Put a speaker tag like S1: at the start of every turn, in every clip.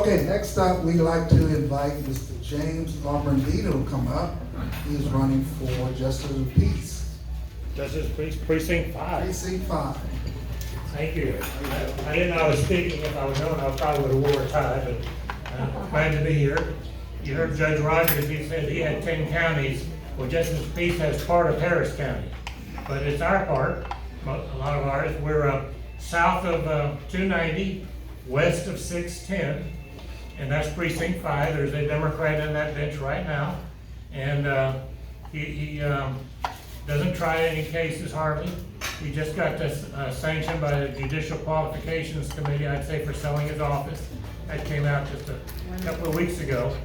S1: Okay, next up, we'd like to invite Mr. James Lombardino to come up. He is running for Justice of the Peace,
S2: Justice Precinct 5.
S1: Precinct 5.
S2: Thank you. I didn't know I was speaking. If I would known, I probably would have wore a tie, but glad to be here. You heard Judge Rogers, he said he had 10 counties. Well, Justice of Peace has part of Harris County, but it's our part, a lot of ours. We're south of 290, west of 610, and that's Precinct 5. There's a Democrat in that bench right now, and he doesn't try any cases hardly. He just got this sanctioned by the Judicial Qualifications Committee, I'd say, for selling his office. That came out just a couple of weeks ago.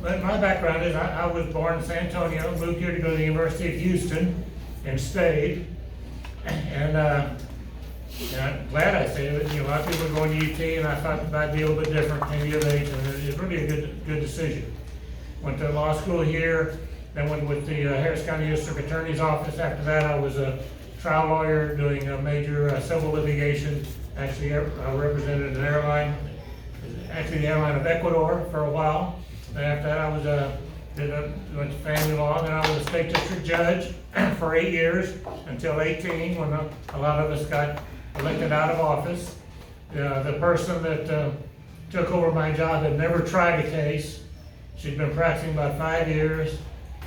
S2: But my background is I was born in San Antonio, moved here to go to the University of Houston, and stayed. And I'm glad I stayed. You know, a lot of people were going to UT, and I thought I'd be a little bit different, maybe of age, and it was really a good decision. Went to law school here, then went with the Harris County District Attorney's Office. After that, I was a trial lawyer doing a major civil litigation. Actually, I represented an airline, actually the airline of Ecuador for a while. And after that, I was went to family law, and then I was a state district judge for 8 years until 18, when a lot of us got elected out of office. The person that took over my job had never tried a case. She'd been practicing about 5 years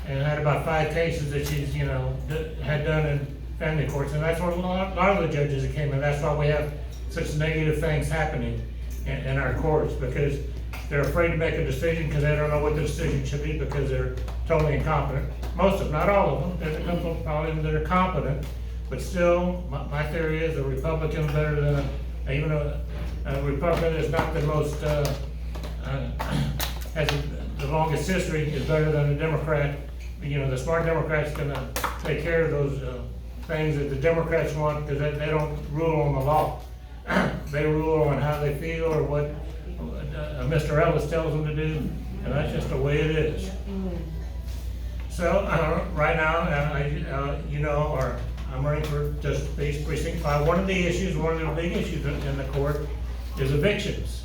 S2: and had about 5 cases that she's, had done in family courts. And that's what a lot of the judges that came in. That's why we have such negative things happening in our courts, because they're afraid to make a decision because they don't know what the decision should be, because they're totally incompetent. Most of them, not all of them. There's a couple of them that are competent, but still, my theory is a Republican's better than even a Republican is not the most has the longest history, is better than a Democrat. The smart Democrat's gonna take care of those things that the Democrats want, because they don't rule on the law. They rule on how they feel or what Mr. Ellis tells them to do, and that's just the way it is. So right now, I'm running for Justice of Peace Precinct 5. One of the big issues in the court is evictions.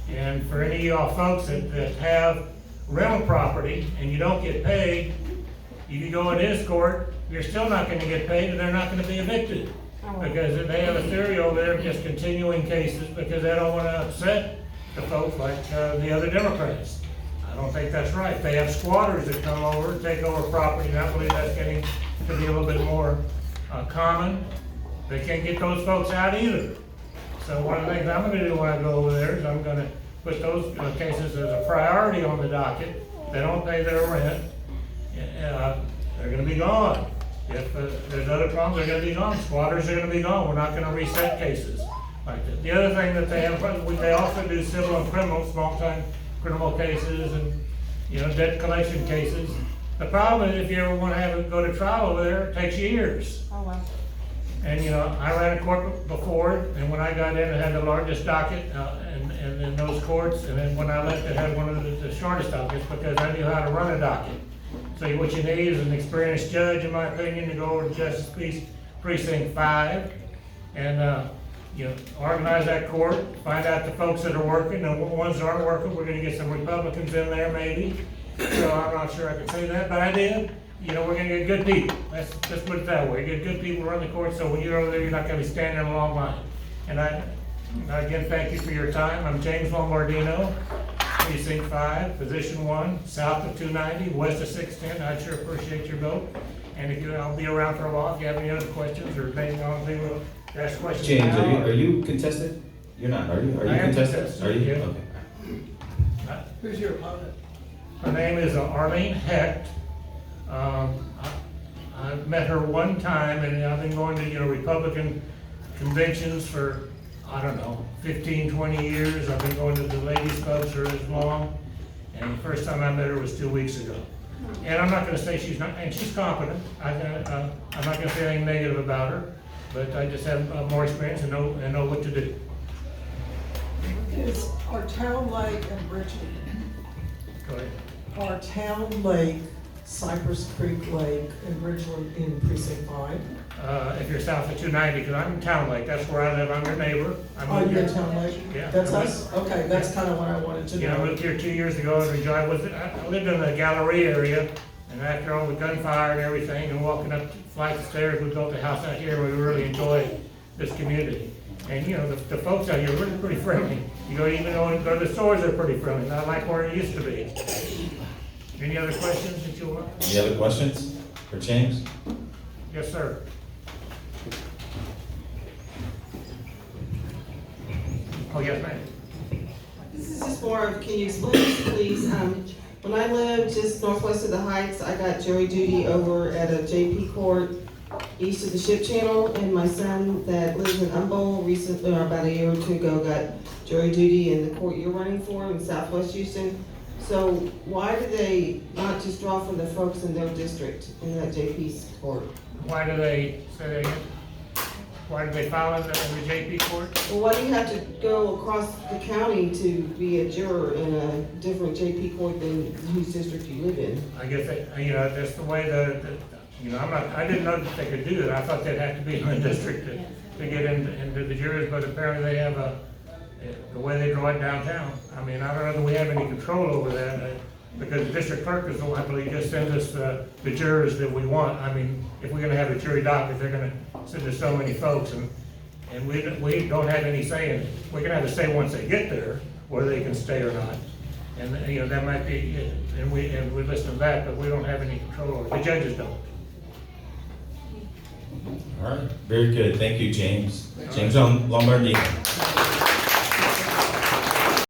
S2: And for any of y'all folks that have rental property and you don't get paid, you can go in this court, you're still not gonna get paid, and they're not gonna be evicted. Because they have a theory over there of just continuing cases because they don't wanna upset the folks like the other Democrats. I don't think that's right. They have squatters that come over, take over property, and I believe that's getting to be a little bit more common. They can't get those folks out either. So one of the things I'm gonna do when I go over there is I'm gonna put those cases as a priority on the docket. They don't pay their rent, they're gonna be gone. If there's other problems, they're gonna be gone. Squatters are gonna be gone. We're not gonna reset cases like that. The other thing that they have, they also do civil and criminal, small-time criminal cases and, debt collection cases. The problem is if you ever wanna go to trial over there, it takes years.
S3: Oh, wow.
S2: And, I ran a court before, and when I got in, it had the largest docket, and in those courts, and then when I left, it had one of the shortest dockets, because I knew how to run a docket. So what you need is an experienced judge, in my opinion, to go over to Justice Peace Precinct 5, and, organize that court, find out the folks that are working, and the ones that aren't working, we're gonna get some Republicans in there maybe. So I'm not sure I can say that, but I did. We're gonna get good people. Let's put it that way. Get good people to run the court, so when you're over there, you're not gonna be standing in a long line. And again, thank you for your time. I'm James Lombardino, Precinct 5, Position 1, south of 290, west of 610. I'd sure appreciate your vote. And I'll be around for a while if you have any other questions, or maybe I'll be able to ask questions.
S4: James,
S2: now.
S4: are you contested? You're not, are you? Are you
S2: I am
S4: contested?
S2: contested,
S4: Are you?
S2: yeah.
S4: Okay.
S3: Who's your opponent?
S2: Her name is Arlene Hecht. I met her one time, and I've been going to Republican conventions for, 15, 20 years. I've been going to the ladies' clubs for as long, and the first time I met her was 2 weeks ago. And I'm not going to say she's not, and she's competent. I'm not going to say anything negative about her, but I just have more experience and know what to do.
S3: Is our town lake and Richmond,
S2: Go ahead.
S3: our town lake, Cypress Creek Lake and Ridgeland in Precinct 5?
S2: if you're south of 290, because I'm in Town Lake, that's where I live, I'm your neighbor. I
S3: Oh,
S2: moved
S3: you're in
S2: here-
S3: Town Lake?
S2: Yeah.
S3: That's
S2: I
S3: us? Okay, that's kind of what I wanted to
S2: You know, I
S3: know.
S2: moved here 2 years ago, and I lived in the Galleria area, and after all the gunfire and everything, and walking up flights of stairs, we built a house out here, we really enjoyed this community. And, you know, the folks out here are really pretty friendly. You go, even though you go to the stores, they're pretty friendly, not like where it used to be. Any other questions that you want?
S4: Any other questions for James?
S2: Yes, sir. Oh, yes, ma'am.
S5: This is just more of, can you explain this, please? When I lived just northwest of the Heights, I got jury duty over at a JP court east of the Ship Channel, and my son that lives in Humboldt recently, or about a year or two ago, got jury duty in the court you're running for in Southwest Houston. So why do they not just draw from the folks in their district in that JP's court?
S2: Why do they, say that again? Why do they file in the JP court?
S5: Well, why do you have to go across the county to be a juror in a different JP court than whose district you live in?
S2: I guess, you know, that's the way you know, I didn't know that they could do it. I thought they'd have to be in the district to get into the juries, but apparently they have the way they draw it downtown. I mean, I don't know that we have any control over that, because the district clerk is the one, I believe, just sends us the jurors that we want. I mean, if we're gonna have a jury docket, they're gonna send us so many folks, and we don't have any say in it. We can have a say once they get there, whether they can stay or not. And, you know, that might be, and we listen to that, but we don't have any control over it. The judges don't.
S4: All right, very good. Thank you, James. James on Lombardino.